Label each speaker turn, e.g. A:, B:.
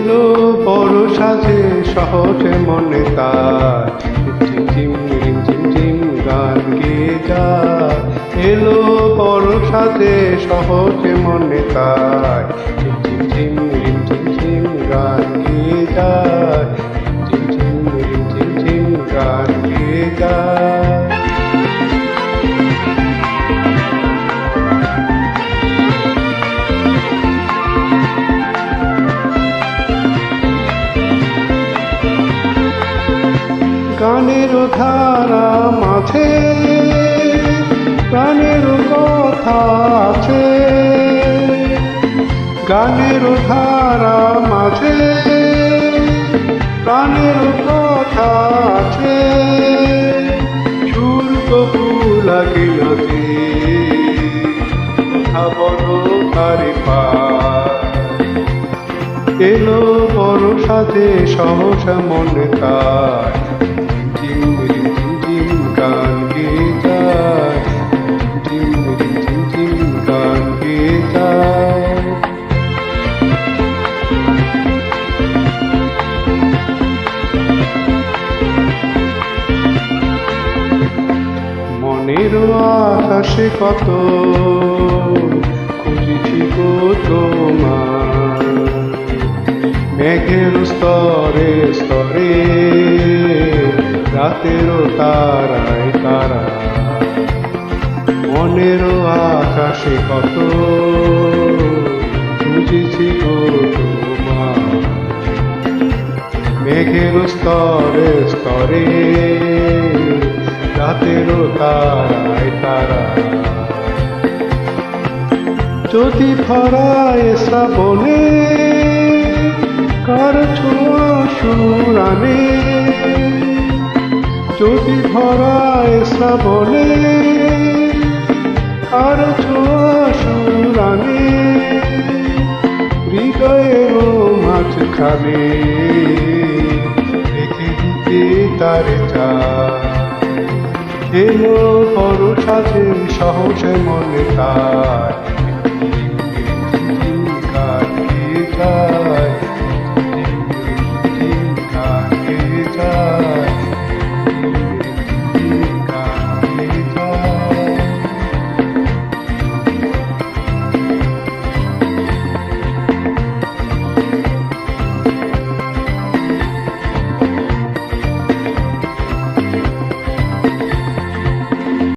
A: এলো বড় সাজে সহজে মনে তার ঝিম ঝিম ঝিম ঝিম গান গেয়ে যায়। এলো বড় সাজে সহজে মনে তার ঝিম ঝিম ঝিম ঝিম ঝিম গান গেয়ে যায়। ঝিম ঝিম ঝিম ঝিম ঝিম গান গেয়ে যায়। গানের ধারা মাঝে প্রাণের কথা আছে। গানের ধারা মাঝে প্রাণের কথা আছে। সুর তবু লাগে না যে কথা বড় তারে পায়। এলো বড় সাথে সহসা মনে তার ঝিম ঝিম ঝিম গান গেয়ে যায়। ঝিম ঝিম ঝিম গান গেয়ে যায়। মনের আকাশে কত খুঁজেছি গো তোমার। মেঘের স্তরে স্তরে রাতেরও তারায় তারা। মনের আকাশে কত খুঁজেছি গো তোমার। মেঘের স্তরে স্তরে রাতেরও তারায় তারা। যদি ভরায় শ্রাবণে কার ছোঁয়া সুরানে। যদি ভরায় শ্রাবণে কার ছোঁয়া সুরানে। হৃদয়ের মাঝখানে রেখে দিতে তারে চায়। এলো বড় সাজে সহজে মনে তার